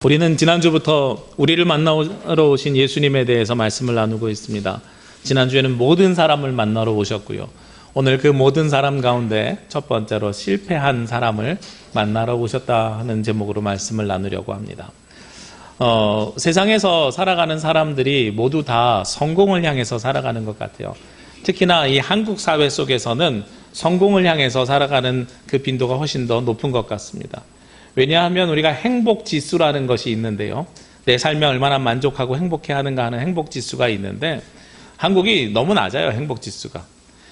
우리는 지난주부터 우리를 만나러 오신 예수님에 대해서 말씀을 나누고 있습니다. 지난주에는 모든 사람을 만나러 오셨고요. 오늘 그 모든 사람 가운데 첫 번째로 실패한 사람을 만나러 오셨다 하는 제목으로 말씀을 나누려고 합니다. 세상에서 살아가는 사람들이 모두 다 성공을 향해서 살아가는 것 같아요. 특히나 이 한국 사회 속에서는 성공을 향해서 살아가는 그 빈도가 훨씬 더 높은 것 같습니다. 왜냐하면 우리가 행복지수라는 것이 있는데요. 내 삶에 얼마나 만족하고 행복해하는가 하는 행복지수가 있는데 한국이 너무 낮아요, 행복지수가.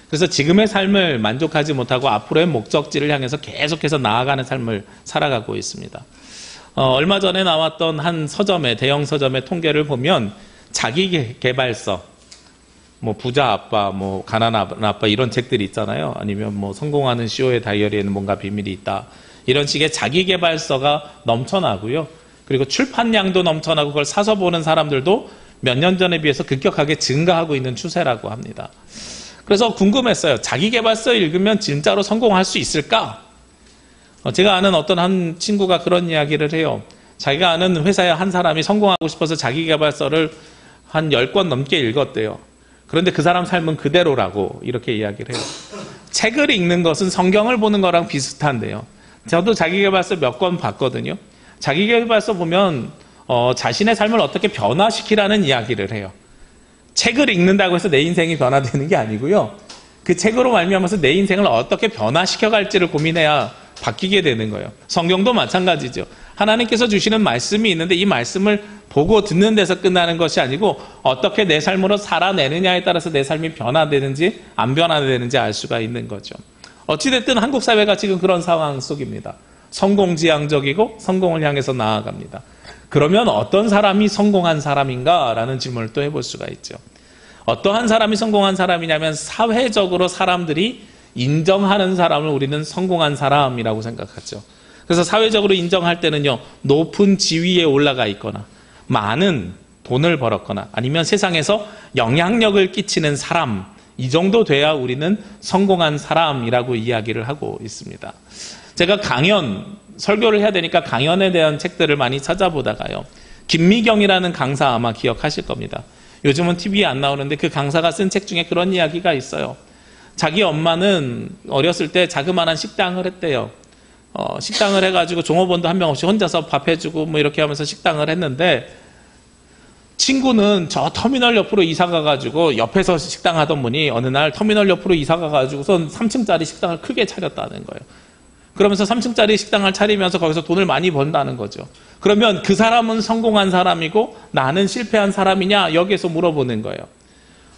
그래서 지금의 삶을 만족하지 못하고 앞으로의 목적지를 향해서 계속해서 나아가는 삶을 살아가고 있습니다. 얼마 전에 나왔던 한 서점의 대형 서점의 통계를 보면 자기계발서, 부자 아빠, 가난한 아빠 이런 책들이 있잖아요. 아니면 성공하는 CEO의 다이어리에는 뭔가 비밀이 있다. 이런 식의 자기계발서가 넘쳐나고요. 그리고 출판량도 넘쳐나고 그걸 사서 보는 사람들도 몇 년 전에 비해서 급격하게 증가하고 있는 추세라고 합니다. 그래서 궁금했어요. 자기계발서 읽으면 진짜로 성공할 수 있을까? 제가 아는 어떤 한 친구가 그런 이야기를 해요. 자기가 아는 회사의 한 사람이 성공하고 싶어서 자기계발서를 한 10권 넘게 읽었대요. 그런데 그 사람 삶은 그대로라고 이렇게 이야기를 해요. 책을 읽는 것은 성경을 보는 거랑 비슷한데요. 저도 자기계발서 몇 권 봤거든요. 자기계발서 보면 자신의 삶을 어떻게 변화시키라는 이야기를 해요. 책을 읽는다고 해서 내 인생이 변화되는 게 아니고요. 그 책으로 말미암아서 내 인생을 어떻게 변화시켜 갈지를 고민해야 바뀌게 되는 거예요. 성경도 마찬가지죠. 하나님께서 주시는 말씀이 있는데 이 말씀을 보고 듣는 데서 끝나는 것이 아니고 어떻게 내 삶으로 살아내느냐에 따라서 내 삶이 변화되는지 안 변화되는지 알 수가 있는 거죠. 어찌됐든 한국 사회가 지금 그런 상황 속입니다. 성공지향적이고 성공을 향해서 나아갑니다. 그러면 어떤 사람이 성공한 사람인가라는 질문을 또 해볼 수가 있죠. 어떠한 사람이 성공한 사람이냐면 사회적으로 사람들이 인정하는 사람을 우리는 성공한 사람이라고 생각하죠. 그래서 사회적으로 인정할 때는요, 높은 지위에 올라가 있거나 많은 돈을 벌었거나 아니면 세상에서 영향력을 끼치는 사람, 이 정도 돼야 우리는 성공한 사람이라고 이야기를 하고 있습니다. 제가 설교를 해야 되니까 강연에 대한 책들을 많이 찾아보다가요. 김미경이라는 강사 아마 기억하실 겁니다. 요즘은 TV에 안 나오는데 그 강사가 쓴 책 중에 그런 이야기가 있어요. 자기 엄마는 어렸을 때 자그마한 식당을 했대요. 식당을 해가지고 종업원도 한 명 없이 혼자서 밥 해주고 이렇게 하면서 식당을 했는데 친구는 저 터미널 옆으로 이사 가가지고 옆에서 식당 하던 분이 어느 날 터미널 옆으로 이사 가가지고선 3층짜리 식당을 크게 차렸다는 거예요. 그러면서 3층짜리 식당을 차리면서 거기서 돈을 많이 번다는 거죠. 그러면 그 사람은 성공한 사람이고 나는 실패한 사람이냐 여기에서 물어보는 거예요.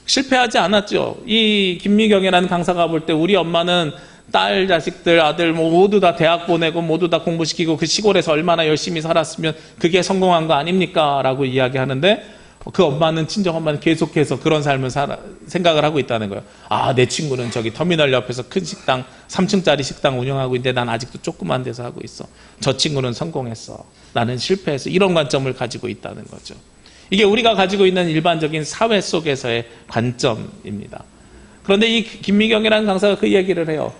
실패하지 않았죠. 이 김미경이라는 강사가 볼 때 우리 엄마는 딸, 자식들, 아들 모두 다 대학 보내고 모두 다 공부시키고 그 시골에서 얼마나 열심히 살았으면 그게 성공한 거 아닙니까? 라고 이야기하는데 그 엄마는, 친정엄마는 계속해서 그런 삶을 생각을 하고 있다는 거예요. 아, 내 친구는 저기 터미널 옆에서 큰 식당, 3층짜리 식당 운영하고 있는데 난 아직도 조그만 데서 하고 있어. 저 친구는 성공했어. 나는 실패했어. 이런 관점을 가지고 있다는 거죠. 이게 우리가 가지고 있는 일반적인 사회 속에서의 관점입니다. 그런데 이 김미경이라는 강사가 그 얘기를 해요.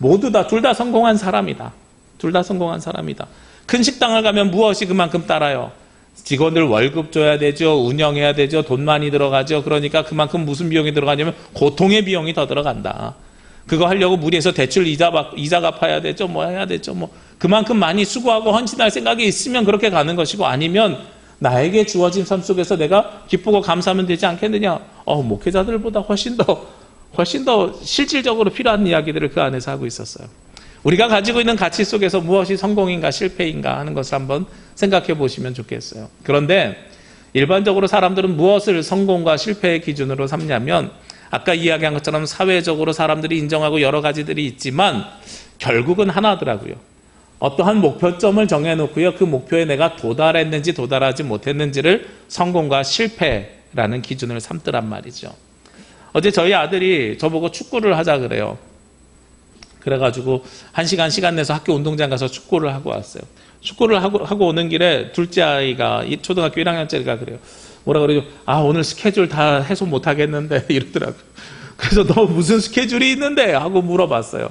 둘 다 성공한 사람이다. 둘 다 성공한 사람이다. 큰 식당을 가면 무엇이 그만큼 따라요? 직원들 월급 줘야 되죠. 운영해야 되죠. 돈 많이 들어가죠. 그러니까 그만큼 무슨 비용이 들어가냐면 고통의 비용이 더 들어간다. 그거 하려고 무리해서 대출 이자 갚아야 되죠. 해야 되죠. 그만큼 많이 수고하고 헌신할 생각이 있으면 그렇게 가는 것이고 아니면 나에게 주어진 삶 속에서 내가 기쁘고 감사하면 되지 않겠느냐. 목회자들보다 훨씬 더 실질적으로 필요한 이야기들을 그 안에서 하고 있었어요. 우리가 가지고 있는 가치 속에서 무엇이 성공인가 실패인가 하는 것을 한번 생각해 보시면 좋겠어요. 그런데 일반적으로 사람들은 무엇을 성공과 실패의 기준으로 삼냐면 아까 이야기한 것처럼 사회적으로 사람들이 인정하고 여러 가지들이 있지만 결국은 하나더라고요. 어떠한 목표점을 정해놓고요. 그 목표에 내가 도달했는지 도달하지 못했는지를 성공과 실패라는 기준을 삼더란 말이죠. 어제 저희 아들이 저보고 축구를 하자 그래요. 그래가지고 1시간 시간 내서 학교 운동장 가서 축구를 하고 왔어요. 축구를 하고 오는 길에 둘째 아이가 초등학교 1학년짜리가 그래요. 뭐라 그래요? 오늘 스케줄 다 해소 못하겠는데 이러더라고요. 그래서 너 무슨 스케줄이 있는데? 하고 물어봤어요.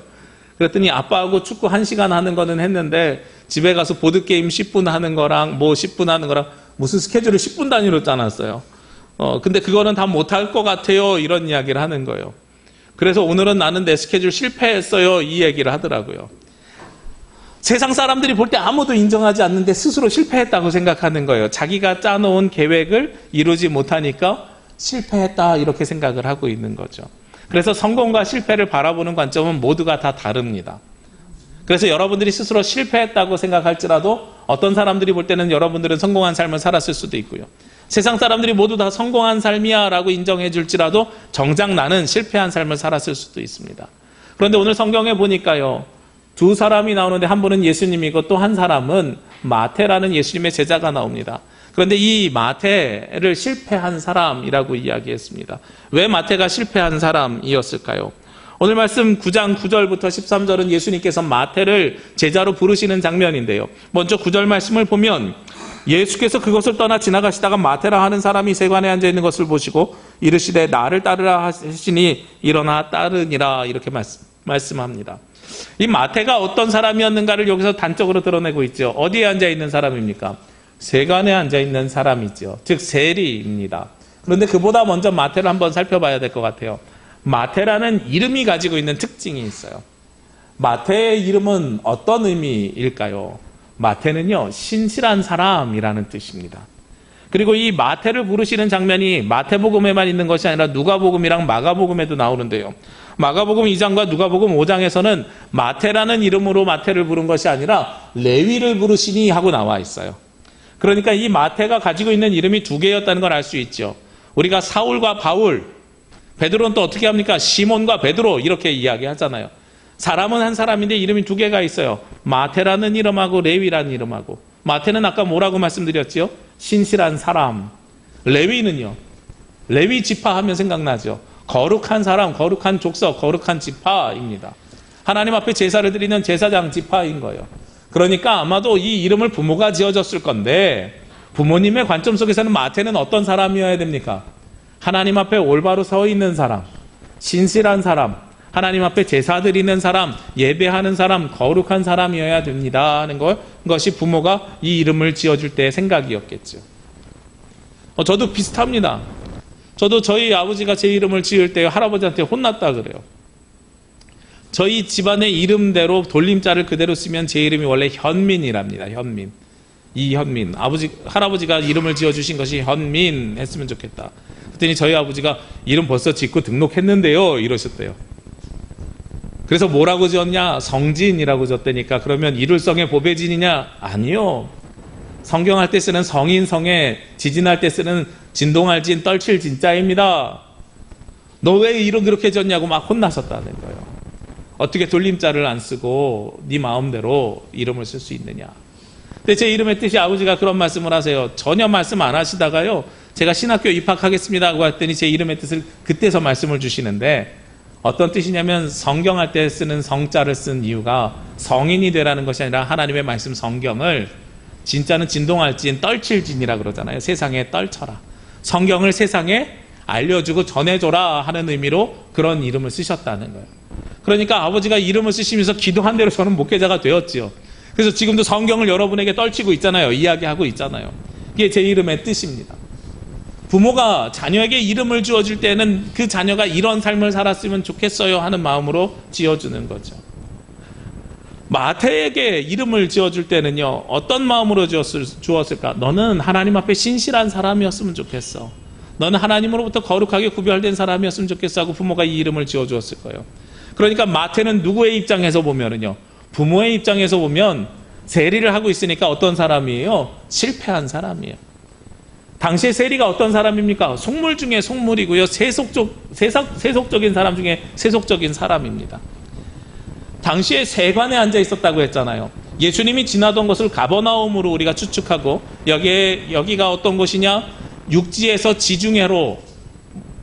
그랬더니 아빠하고 축구 1시간 하는 거는 했는데 집에 가서 보드게임 10분 하는 거랑 뭐 10분 하는 거랑 무슨 스케줄을 10분 단위로 짜놨어요. 근데 그거는 다 못할 것 같아요. 이런 이야기를 하는 거예요. 그래서 오늘은 나는 내 스케줄 실패했어요. 이 얘기를 하더라고요. 세상 사람들이 볼 때 아무도 인정하지 않는데 스스로 실패했다고 생각하는 거예요. 자기가 짜놓은 계획을 이루지 못하니까 실패했다 이렇게 생각을 하고 있는 거죠. 그래서 성공과 실패를 바라보는 관점은 모두가 다 다릅니다. 그래서 여러분들이 스스로 실패했다고 생각할지라도 어떤 사람들이 볼 때는 여러분들은 성공한 삶을 살았을 수도 있고요. 세상 사람들이 모두 다 성공한 삶이야 라고 인정해 줄지라도 정작 나는 실패한 삶을 살았을 수도 있습니다. 그런데 오늘 성경에 보니까요. 두 사람이 나오는데 한 분은 예수님이고 또 한 사람은 마태라는 예수님의 제자가 나옵니다. 그런데 이 마태를 실패한 사람이라고 이야기했습니다. 왜 마태가 실패한 사람이었을까요? 오늘 말씀 9장 9절부터 13절은 예수님께서 마태를 제자로 부르시는 장면인데요. 먼저 9절 말씀을 보면 예수께서 그것을 떠나 지나가시다가 마태라 하는 사람이 세관에 앉아 있는 것을 보시고 이르시되 나를 따르라 하시니 일어나 따르니라 이렇게 말씀합니다. 이 마태가 어떤 사람이었는가를 여기서 단적으로 드러내고 있죠. 어디에 앉아 있는 사람입니까? 세관에 앉아 있는 사람이죠. 즉 세리입니다. 그런데 그보다 먼저 마태를 한번 살펴봐야 될 것 같아요. 마태라는 이름이 가지고 있는 특징이 있어요. 마태의 이름은 어떤 의미일까요? 마태는요, 신실한 사람이라는 뜻입니다. 그리고 이 마태를 부르시는 장면이 마태복음에만 있는 것이 아니라 누가복음이랑 마가복음에도 나오는데요. 마가복음 2장과 누가복음 5장에서는 마태라는 이름으로 마태를 부른 것이 아니라 레위를 부르시니 하고 나와 있어요. 그러니까 이 마태가 가지고 있는 이름이 두 개였다는 걸 알 수 있죠. 우리가 사울과 바울, 베드로는 또 어떻게 합니까? 시몬과 베드로 이렇게 이야기하잖아요. 사람은 한 사람인데 이름이 두 개가 있어요. 마태라는 이름하고 레위라는 이름하고. 마태는 아까 뭐라고 말씀드렸지요? 신실한 사람. 레위는요. 레위 지파 하면 생각나죠. 거룩한 사람, 거룩한 족속, 거룩한 지파입니다. 하나님 앞에 제사를 드리는 제사장 지파인 거예요. 그러니까 아마도 이 이름을 부모가 지어줬을 건데 부모님의 관점 속에서는 마태는 어떤 사람이어야 됩니까? 하나님 앞에 올바로 서 있는 사람, 신실한 사람, 하나님 앞에 제사 드리는 사람, 예배하는 사람, 거룩한 사람이어야 됩니다 하는 것이 부모가 이 이름을 지어줄 때의 생각이었겠죠. 저도 비슷합니다. 저도 저희 아버지가 제 이름을 지을 때 할아버지한테 혼났다 그래요. 저희 집안의 이름대로 돌림자를 그대로 쓰면 제 이름이 원래 현민이랍니다. 현민. 이현민. 할아버지가 이름을 지어주신 것이 현민 했으면 좋겠다. 그랬더니 저희 아버지가 이름 벌써 짓고 등록했는데요 이러셨대요. 그래서 뭐라고 지었냐? 성진이라고 지었다니까. 그러면 이룰성의 보배진이냐? 아니요. 성경할 때 쓰는 성인성에, 지진할 때 쓰는 진동할 진, 떨칠 진짜입니다. 너 왜 이름 그렇게 지었냐고 막 혼나셨다는 거예요. 어떻게 돌림자를 안 쓰고 네 마음대로 이름을 쓸 수 있느냐. 근데 제 이름의 뜻이 아버지가 그런 말씀을 하세요. 전혀 말씀 안 하시다가요. 제가 신학교 입학하겠습니다 하고 했더니 제 이름의 뜻을 그때서 말씀을 주시는데 어떤 뜻이냐면 성경할 때 쓰는 성자를 쓴 이유가 성인이 되라는 것이 아니라 하나님의 말씀 성경을 진짜는 진동할진 떨칠진이라 그러잖아요. 세상에 떨쳐라. 성경을 세상에 알려주고 전해줘라 하는 의미로 그런 이름을 쓰셨다는 거예요. 그러니까 아버지가 이름을 쓰시면서 기도한 대로 저는 목회자가 되었지요. 그래서 지금도 성경을 여러분에게 떨치고 있잖아요. 이야기하고 있잖아요. 이게 제 이름의 뜻입니다. 부모가 자녀에게 이름을 주어줄 때는 그 자녀가 이런 삶을 살았으면 좋겠어요 하는 마음으로 지어주는 거죠. 마태에게 이름을 지어줄 때는요, 어떤 마음으로 주었을까? 너는 하나님 앞에 신실한 사람이었으면 좋겠어. 너는 하나님으로부터 거룩하게 구별된 사람이었으면 좋겠어 하고 부모가 이 이름을 지어주었을 거예요. 그러니까 마태는 누구의 입장에서 보면은요, 부모의 입장에서 보면 세리를 하고 있으니까 어떤 사람이에요? 실패한 사람이에요. 당시에 세리가 어떤 사람입니까? 속물 중에 속물이고요. 세속적인 사람 중에 세속적인 사람입니다. 당시에 세관에 앉아 있었다고 했잖아요. 예수님이 지나던 것을 가버나움으로 우리가 추측하고 여기가 어떤 곳이냐? 육지에서 지중해로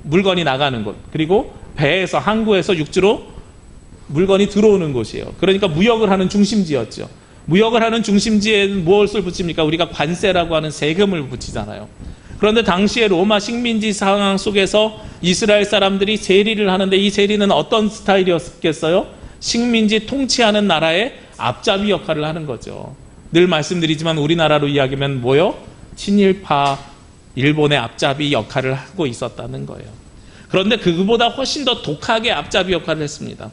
물건이 나가는 곳, 그리고 배에서 항구에서 육지로 물건이 들어오는 곳이에요. 그러니까 무역을 하는 중심지였죠. 무역을 하는 중심지에 무엇을 붙입니까? 우리가 관세라고 하는 세금을 붙이잖아요. 그런데 당시에 로마 식민지 상황 속에서 이스라엘 사람들이 세리를 하는데 이 세리는 어떤 스타일이었겠어요? 식민지 통치하는 나라의 앞잡이 역할을 하는 거죠. 늘 말씀드리지만 우리나라로 이야기하면 뭐요? 친일파 일본의 앞잡이 역할을 하고 있었다는 거예요. 그런데 그보다 훨씬 더 독하게 앞잡이 역할을 했습니다.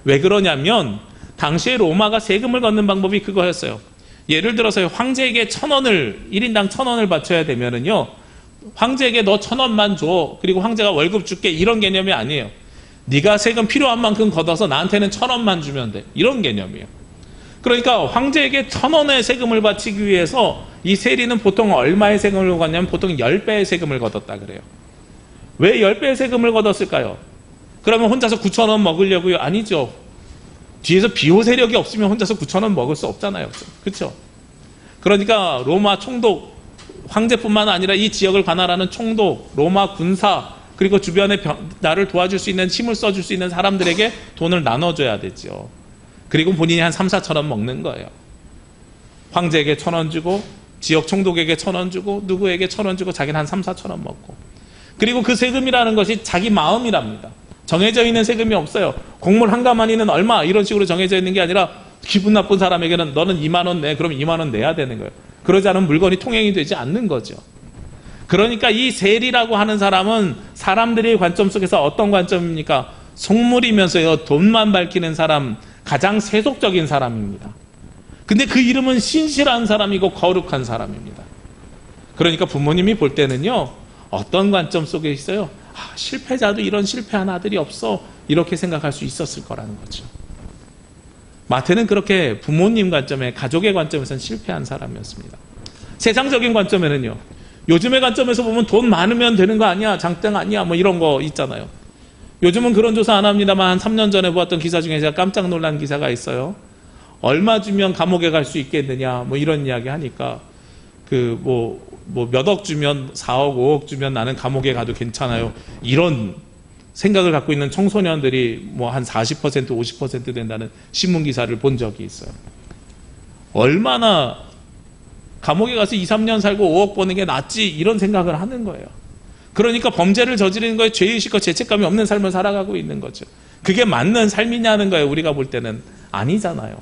왜 그러냐면 당시에 로마가 세금을 걷는 방법이 그거였어요. 예를 들어서 황제에게 1,000원을 1인당 1,000원을 바쳐야 되면은요, 황제에게 너 1,000원만 줘, 그리고 황제가 월급 줄게, 이런 개념이 아니에요. 네가 세금 필요한 만큼 걷어서 나한테는 1,000원만 주면 돼, 이런 개념이에요. 그러니까 황제에게 1,000원의 세금을 바치기 위해서 이 세리는 보통 얼마의 세금을 걷냐면 보통 10배의 세금을 걷었다 그래요. 왜 10배의 세금을 걷었을까요? 그러면 혼자서 9,000원 먹으려고요? 아니죠. 뒤에서 비호 세력이 없으면 혼자서 9,000원 먹을 수 없잖아요. 그렇죠? 그러니까 로마 총독, 황제뿐만 아니라 이 지역을 관할하는 총독, 로마 군사, 그리고 주변에 나를 도와줄 수 있는, 힘을 써줄 수 있는 사람들에게 돈을 나눠줘야 되죠. 그리고 본인이 한 3, 4천 원 먹는 거예요. 황제에게 1,000원 주고, 지역 총독에게 1,000원 주고, 누구에게 1,000원 주고, 자기는 한 3, 4천 원 먹고. 그리고 그 세금이라는 것이 자기 마음이랍니다. 정해져 있는 세금이 없어요. 곡물 한 가마니는 얼마, 이런 식으로 정해져 있는 게 아니라 기분 나쁜 사람에게는 너는 2만 원 내, 그럼 2만 원 내야 되는 거예요. 그러지 않으면 물건이 통행이 되지 않는 거죠. 그러니까 이 세리라고 하는 사람은 사람들의 관점 속에서 어떤 관점입니까? 속물이면서요, 돈만 밝히는 사람, 가장 세속적인 사람입니다. 근데 그 이름은 신실한 사람이고 거룩한 사람입니다. 그러니까 부모님이 볼 때는요, 어떤 관점 속에 있어요? 아, 실패자도 이런 실패한 아들이 없어, 이렇게 생각할 수 있었을 거라는 거죠. 마태는 그렇게 부모님 관점에, 가족의 관점에서는 실패한 사람이었습니다. 세상적인 관점에는요, 요즘의 관점에서 보면 돈 많으면 되는 거 아니야, 장땡 아니야, 뭐 이런 거 있잖아요. 요즘은 그런 조사 안 합니다만 한 3년 전에 보았던 기사 중에 제가 깜짝 놀란 기사가 있어요. 얼마 주면 감옥에 갈 수 있겠느냐, 뭐 이런 이야기 하니까 몇 억 주면, 4억, 5억 주면 나는 감옥에 가도 괜찮아요, 이런 생각을 갖고 있는 청소년들이 뭐 한 40%, 50% 된다는 신문 기사를 본 적이 있어요. 얼마나 감옥에 가서 2, 3년 살고 5억 버는 게 낫지, 이런 생각을 하는 거예요. 그러니까 범죄를 저지르는 거에 죄의식과 죄책감이 없는 삶을 살아가고 있는 거죠. 그게 맞는 삶이냐는 거예요. 우리가 볼 때는 아니잖아요.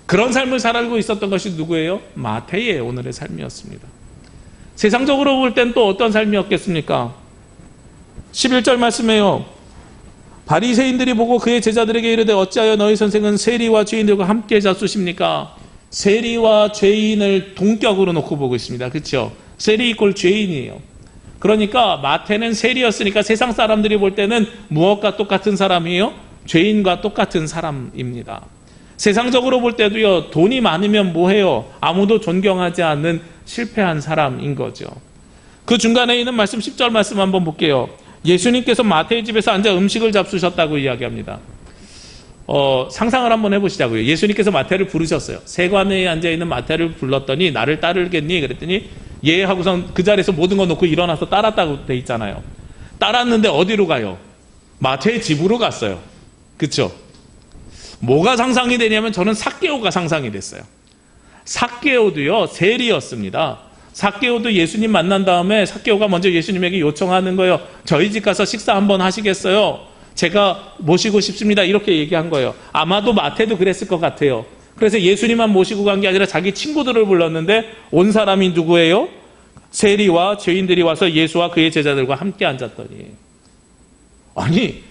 그런 삶을 살아가고 있었던 것이 누구예요? 마태의 오늘의 삶이었습니다. 세상적으로 볼 땐 또 어떤 삶이었겠습니까? 11절 말씀에요. 바리새인들이 보고 그의 제자들에게 이르되 어찌하여 너희 선생은 세리와 죄인들과 함께 잡수십니까? 세리와 죄인을 동격으로 놓고 보고 있습니다. 그렇죠? 세리 이꼴 죄인이에요. 그러니까 마태는 세리였으니까 세상 사람들이 볼 때는 무엇과 똑같은 사람이에요? 죄인과 똑같은 사람입니다. 세상적으로 볼 때도요, 돈이 많으면 뭐해요? 아무도 존경하지 않는 실패한 사람인 거죠. 그 중간에 있는 말씀 10절 말씀 한번 볼게요. 예수님께서 마태의 집에서 앉아 음식을 잡수셨다고 이야기합니다. 상상을 한번 해보시자고요. 예수님께서 마태를 부르셨어요. 세관에 앉아있는 마태를 불렀더니 나를 따르겠니? 그랬더니 예 하고선 그 자리에서 모든 거 놓고 일어나서 따랐다고 돼 있잖아요. 따랐는데 어디로 가요? 마태의 집으로 갔어요. 그렇죠? 뭐가 상상이 되냐면 저는 삭개오가 상상이 됐어요. 삭개오도요, 세리였습니다. 삭개오도 예수님 만난 다음에 삭개오가 먼저 예수님에게 요청하는 거예요. 저희 집 가서 식사 한번 하시겠어요? 제가 모시고 싶습니다. 이렇게 얘기한 거예요. 아마도 마태도 그랬을 것 같아요. 그래서 예수님만 모시고 간 게 아니라 자기 친구들을 불렀는데 온 사람이 누구예요? 세리와 죄인들이 와서 예수와 그의 제자들과 함께 앉았더니, 아니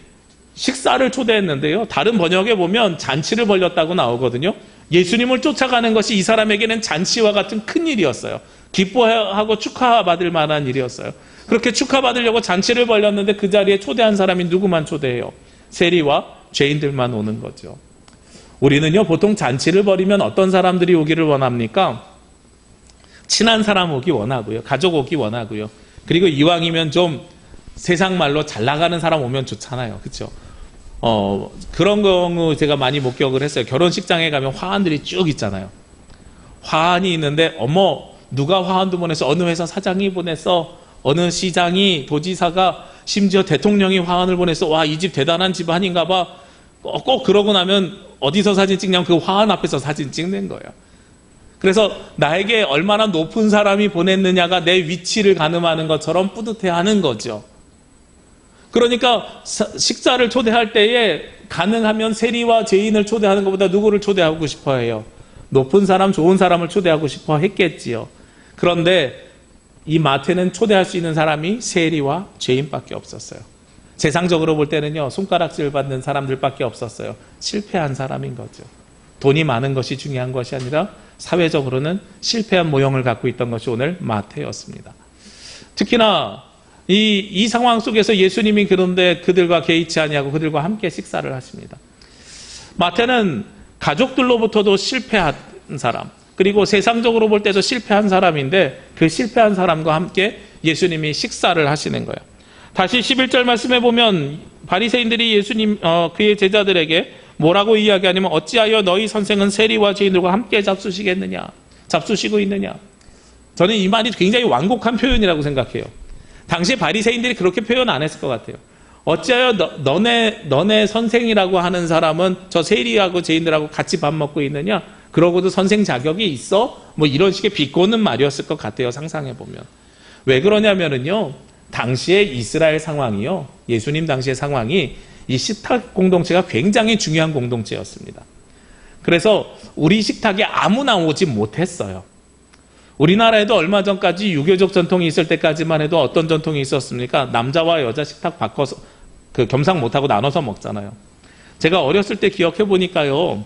식사를 초대했는데요, 다른 번역에 보면 잔치를 벌였다고 나오거든요. 예수님을 쫓아가는 것이 이 사람에게는 잔치와 같은 큰 일이었어요. 기뻐하고 축하받을 만한 일이었어요. 그렇게 축하받으려고 잔치를 벌였는데 그 자리에 초대한 사람이 누구만 초대해요? 세리와 죄인들만 오는 거죠. 우리는요, 보통 잔치를 벌이면 어떤 사람들이 오기를 원합니까? 친한 사람 오기 원하고요, 가족 오기 원하고요, 그리고 이왕이면 좀 세상 말로 잘 나가는 사람 오면 좋잖아요. 그렇죠? 그런 경우 제가 많이 목격을 했어요. 결혼식장에 가면 화환들이 쭉 있잖아요. 화환이 있는데 어머, 누가 화환도 보냈어? 어느 회사 사장이 보냈어? 어느 시장이, 도지사가, 심지어 대통령이 화환을 보냈어. 와, 이 집 대단한 집안인가 봐. 꼭 그러고 나면 어디서 사진 찍냐면 그 화환 앞에서 사진 찍는 거예요. 그래서 나에게 얼마나 높은 사람이 보냈느냐가 내 위치를 가늠하는 것처럼 뿌듯해하는 거죠. 그러니까 식사를 초대할 때에 가능하면 세리와 죄인을 초대하는 것보다 누구를 초대하고 싶어 해요? 높은 사람, 좋은 사람을 초대하고 싶어 했겠지요. 그런데 이 마태는 초대할 수 있는 사람이 세리와 죄인밖에 없었어요. 세상적으로 볼 때는요, 손가락질 받는 사람들밖에 없었어요. 실패한 사람인 거죠. 돈이 많은 것이 중요한 것이 아니라 사회적으로는 실패한 모형을 갖고 있던 것이 오늘 마태였습니다. 특히나 이 상황 속에서 예수님이 그런데 그들과 개의치 아니하고 그들과 함께 식사를 하십니다. 마태는 가족들로부터도 실패한 사람, 그리고 세상적으로 볼 때도 실패한 사람인데 그 실패한 사람과 함께 예수님이 식사를 하시는 거예요. 다시 11절 말씀해 보면 바리새인들이 예수님 그의 제자들에게 뭐라고 이야기하냐면 어찌하여 너희 선생은 세리와 죄인들과 함께 잡수시고 있느냐. 저는 이 말이 굉장히 완곡한 표현이라고 생각해요. 당시 바리새인들이 그렇게 표현 안 했을 것 같아요. 어찌하여 너네 선생이라고 하는 사람은 저 세리하고 죄인들하고 같이 밥 먹고 있느냐? 그러고도 선생 자격이 있어? 뭐 이런 식의 비꼬는 말이었을 것 같아요. 상상해 보면. 왜 그러냐면은요. 당시의 이스라엘 상황이요. 예수님 당시의 상황이 이 식탁 공동체가 굉장히 중요한 공동체였습니다. 그래서 우리 식탁에 아무나 오지 못했어요. 우리나라에도 얼마 전까지 유교적 전통이 있을 때까지만 해도 어떤 전통이 있었습니까? 남자와 여자 식탁 바꿔서 겸상 못하고 나눠서 먹잖아요. 제가 어렸을 때 기억해 보니까요.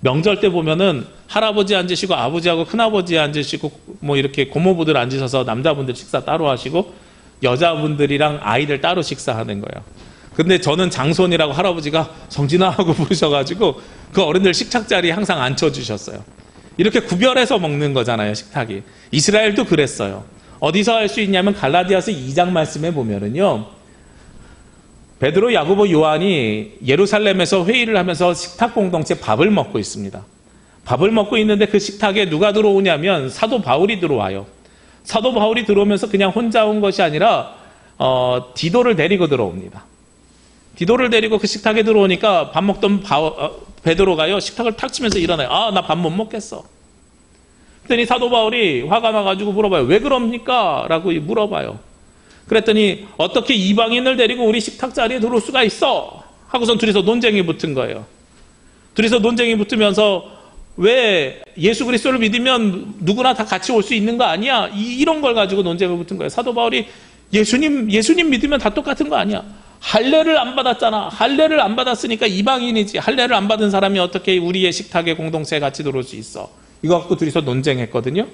명절 때 보면은 할아버지 앉으시고 아버지하고 큰아버지 앉으시고 뭐 이렇게 고모부들 앉으셔서 남자분들 식사 따로 하시고 여자분들이랑 아이들 따로 식사하는 거예요. 근데 저는 장손이라고 할아버지가 성진아 하고 부르셔가지고 그 어른들 식탁 자리에 항상 앉혀주셨어요. 이렇게 구별해서 먹는 거잖아요, 식탁이. 이스라엘도 그랬어요. 어디서 할 수 있냐면 갈라디아서 2장 말씀에 보면은요. 베드로, 야고보, 요한이 예루살렘에서 회의를 하면서 식탁 공동체 밥을 먹고 있습니다. 밥을 먹고 있는데 그 식탁에 누가 들어오냐면 사도 바울이 들어와요. 사도 바울이 들어오면서 그냥 혼자 온 것이 아니라 디도를 데리고 들어옵니다. 디도를 데리고 그 식탁에 들어오니까 밥 먹던 베드로가요 식탁을 탁 치면서 일어나요. 아, 나 밥 못 먹겠어. 그랬더니 사도 바울이 화가 나가지고 물어봐요. 왜 그럽니까? 라고 물어봐요. 그랬더니 어떻게 이방인을 데리고 우리 식탁 자리에 들어올 수가 있어? 하고선 둘이서 논쟁이 붙은 거예요. 둘이서 논쟁이 붙으면서 왜 예수 그리스도를 믿으면 누구나 다 같이 올 수 있는 거 아니야? 이런 걸 가지고 논쟁을 붙은 거예요. 사도 바울이 예수님 믿으면 다 똑같은 거 아니야? 할례를 안 받았잖아. 할례를 안 받았으니까 이방인이지. 할례를 안 받은 사람이 어떻게 우리의 식탁에 공동체에 같이 들어올 수 있어? 이거 갖고 둘이서 논쟁했거든요.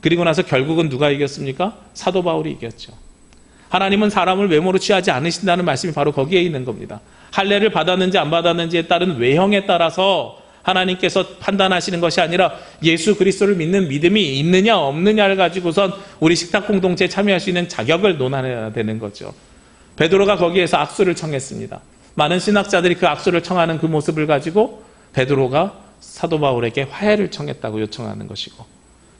그리고 나서 결국은 누가 이겼습니까? 사도 바울이 이겼죠. 하나님은 사람을 외모로 취하지 않으신다는 말씀이 바로 거기에 있는 겁니다. 할례를 받았는지 안 받았는지에 따른 외형에 따라서 하나님께서 판단하시는 것이 아니라 예수 그리스도를 믿는 믿음이 있느냐 없느냐를 가지고선 우리 식탁 공동체에 참여할 수 있는 자격을 논해야 되는 거죠. 베드로가 거기에서 악수를 청했습니다. 많은 신학자들이 그 악수를 청하는 그 모습을 가지고 베드로가 사도 바울에게 화해를 청했다고 요청하는 것이고,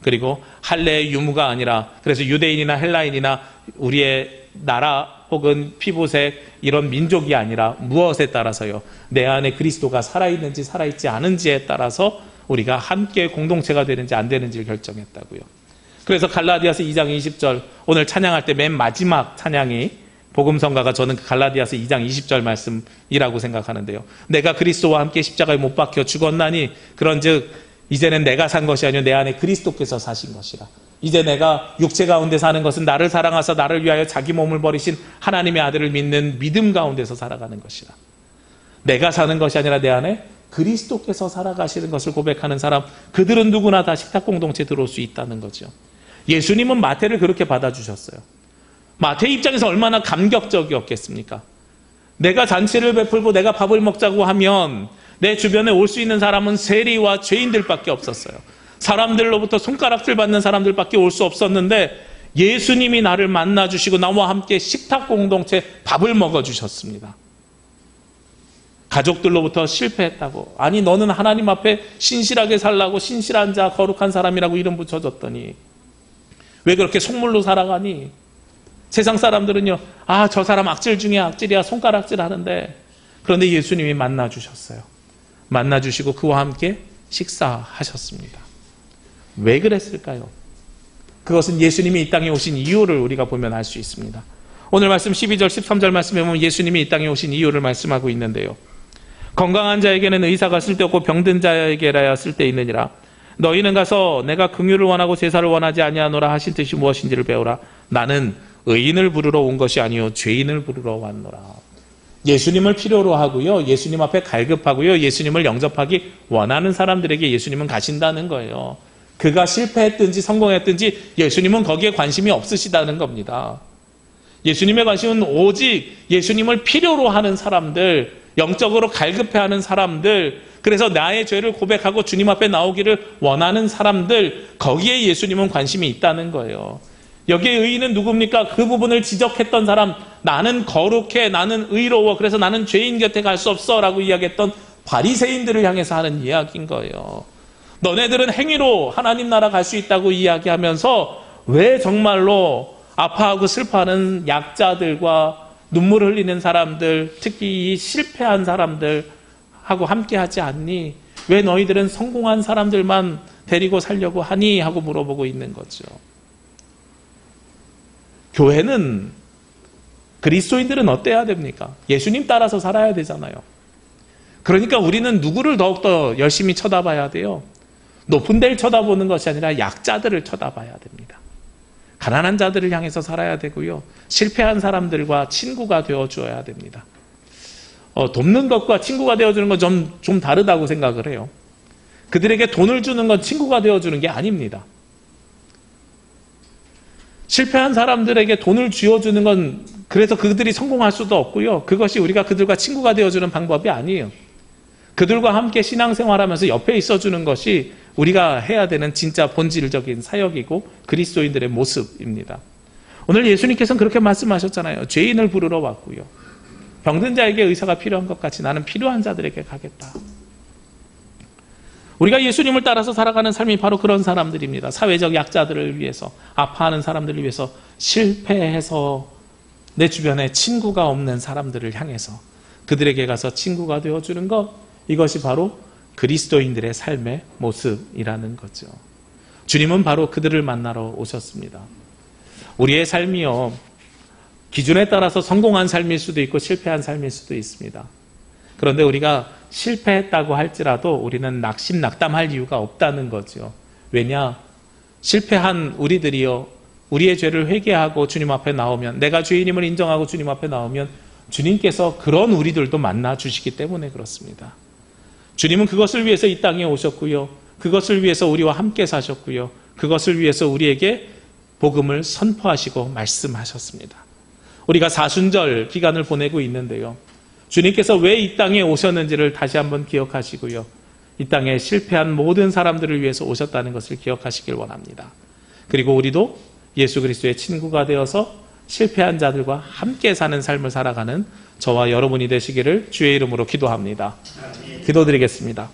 그리고 할례의 유무가 아니라, 그래서 유대인이나 헬라인이나 우리의 나라 혹은 피부색 이런 민족이 아니라 무엇에 따라서요? 내 안에 그리스도가 살아있는지 살아있지 않은지에 따라서 우리가 함께 공동체가 되는지 안 되는지를 결정했다고요. 그래서 갈라디아서 2장 20절 오늘 찬양할 때 맨 마지막 찬양이 복음성가가 저는 그 갈라디아서 2장 20절 말씀이라고 생각하는데요. 내가 그리스도와 함께 십자가에 못 박혀 죽었나니 그런즉 이제는 내가 산 것이 아니요 내 안에 그리스도께서 사신 것이라. 이제 내가 육체 가운데 사는 것은 나를 사랑하사 나를 위하여 자기 몸을 버리신 하나님의 아들을 믿는 믿음 가운데서 살아가는 것이라. 내가 사는 것이 아니라 내 안에 그리스도께서 살아가시는 것을 고백하는 사람, 그들은 누구나 다 식탁 공동체에 들어올 수 있다는 거죠. 예수님은 마태를 그렇게 받아주셨어요. 마태 입장에서 얼마나 감격적이었겠습니까? 내가 잔치를 베풀고 내가 밥을 먹자고 하면 내 주변에 올 수 있는 사람은 세리와 죄인들밖에 없었어요. 사람들로부터 손가락질 받는 사람들밖에 올 수 없었는데 예수님이 나를 만나주시고 나와 함께 식탁 공동체 밥을 먹어주셨습니다. 가족들로부터 실패했다고, 아니 너는 하나님 앞에 신실하게 살라고 신실한 자 거룩한 사람이라고 이름 붙여줬더니 왜 그렇게 속물로 살아가니? 세상 사람들은요, 아, 저 사람 악질 중에 악질이야, 손가락질 하는데, 그런데 예수님이 만나주셨어요. 만나주시고 그와 함께 식사하셨습니다. 왜 그랬을까요? 그것은 예수님이 이 땅에 오신 이유를 우리가 보면 알 수 있습니다. 오늘 말씀 12절 13절 말씀에 보면 예수님이 이 땅에 오신 이유를 말씀하고 있는데요. 건강한 자에게는 의사가 쓸데없고 병든 자에게라야 쓸데있느니라. 너희는 가서 내가 긍휼을 원하고 제사를 원하지 아니하노라 하신 뜻이 무엇인지를 배우라. 나는 의인을 부르러 온 것이 아니요 죄인을 부르러 왔노라. 예수님을 필요로 하고요, 예수님 앞에 갈급하고요, 예수님을 영접하기 원하는 사람들에게 예수님은 가신다는 거예요. 그가 실패했든지 성공했든지 예수님은 거기에 관심이 없으시다는 겁니다. 예수님의 관심은 오직 예수님을 필요로 하는 사람들, 영적으로 갈급해하는 사람들, 그래서 나의 죄를 고백하고 주님 앞에 나오기를 원하는 사람들, 거기에 예수님은 관심이 있다는 거예요. 여기에 의인은 누굽니까? 그 부분을 지적했던 사람, 나는 거룩해, 나는 의로워, 그래서 나는 죄인 곁에 갈 수 없어 라고 이야기했던 바리새인들을 향해서 하는 이야기인 거예요. 너네들은 행위로 하나님 나라 갈 수 있다고 이야기하면서 왜 정말로 아파하고 슬퍼하는 약자들과 눈물 흘리는 사람들, 특히 이 실패한 사람들하고 함께하지 않니? 왜 너희들은 성공한 사람들만 데리고 살려고 하니? 하고 물어보고 있는 거죠. 교회는, 그리스도인들은 어때야 됩니까? 예수님 따라서 살아야 되잖아요. 그러니까 우리는 누구를 더욱더 열심히 쳐다봐야 돼요? 높은 데를 쳐다보는 것이 아니라 약자들을 쳐다봐야 됩니다. 가난한 자들을 향해서 살아야 되고요, 실패한 사람들과 친구가 되어줘야 됩니다. 돕는 것과 친구가 되어주는 건 좀 다르다고 생각을 해요. 그들에게 돈을 주는 건 친구가 되어주는 게 아닙니다. 실패한 사람들에게 돈을 쥐어주는 건 그래서 그들이 성공할 수도 없고요, 그것이 우리가 그들과 친구가 되어주는 방법이 아니에요. 그들과 함께 신앙생활하면서 옆에 있어주는 것이 우리가 해야 되는 진짜 본질적인 사역이고 그리스도인들의 모습입니다. 오늘 예수님께서는 그렇게 말씀하셨잖아요. 죄인을 부르러 왔고요, 병든 자에게 의사가 필요한 것 같이 나는 필요한 자들에게 가겠다. 우리가 예수님을 따라서 살아가는 삶이 바로 그런 사람들입니다. 사회적 약자들을 위해서, 아파하는 사람들을 위해서, 실패해서 내 주변에 친구가 없는 사람들을 향해서 그들에게 가서 친구가 되어주는 것, 이것이 바로 그리스도인들의 삶의 모습이라는 거죠. 주님은 바로 그들을 만나러 오셨습니다. 우리의 삶이요, 기준에 따라서 성공한 삶일 수도 있고 실패한 삶일 수도 있습니다. 그런데 우리가 실패했다고 할지라도 우리는 낙심낙담할 이유가 없다는 거죠. 왜냐? 실패한 우리들이요, 우리의 죄를 회개하고 주님 앞에 나오면, 내가 죄인임을 인정하고 주님 앞에 나오면 주님께서 그런 우리들도 만나 주시기 때문에 그렇습니다. 주님은 그것을 위해서 이 땅에 오셨고요, 그것을 위해서 우리와 함께 사셨고요, 그것을 위해서 우리에게 복음을 선포하시고 말씀하셨습니다. 우리가 사순절 기간을 보내고 있는데요, 주님께서 왜 이 땅에 오셨는지를 다시 한번 기억하시고요, 이 땅에 실패한 모든 사람들을 위해서 오셨다는 것을 기억하시길 원합니다. 그리고 우리도 예수 그리스도의 친구가 되어서 실패한 자들과 함께 사는 삶을 살아가는 저와 여러분이 되시기를 주의 이름으로 기도합니다. 기도드리겠습니다.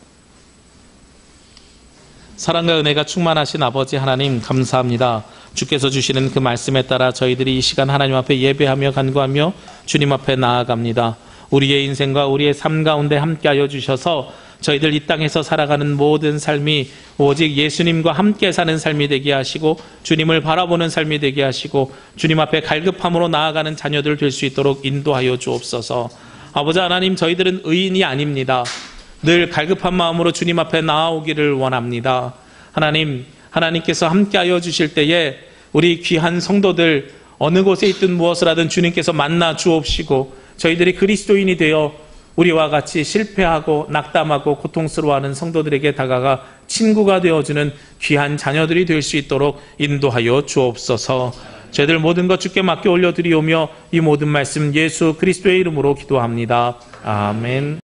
사랑과 은혜가 충만하신 아버지 하나님, 감사합니다. 주께서 주시는 그 말씀에 따라 저희들이 이 시간 하나님 앞에 예배하며 간구하며 주님 앞에 나아갑니다. 우리의 인생과 우리의 삶 가운데 함께하여 주셔서 저희들 이 땅에서 살아가는 모든 삶이 오직 예수님과 함께 사는 삶이 되게 하시고 주님을 바라보는 삶이 되게 하시고 주님 앞에 갈급함으로 나아가는 자녀들 될 수 있도록 인도하여 주옵소서. 아버지 하나님, 저희들은 의인이 아닙니다. 늘 갈급한 마음으로 주님 앞에 나아오기를 원합니다. 하나님께서 함께하여 주실 때에 우리 귀한 성도들 어느 곳에 있든 무엇을 하든 주님께서 만나 주옵시고 저희들이 그리스도인이 되어 우리와 같이 실패하고 낙담하고 고통스러워하는 성도들에게 다가가 친구가 되어주는 귀한 자녀들이 될 수 있도록 인도하여 주옵소서. 저희들 모든 것 주께 맡겨 올려드리오며 이 모든 말씀 예수 그리스도의 이름으로 기도합니다. 아멘.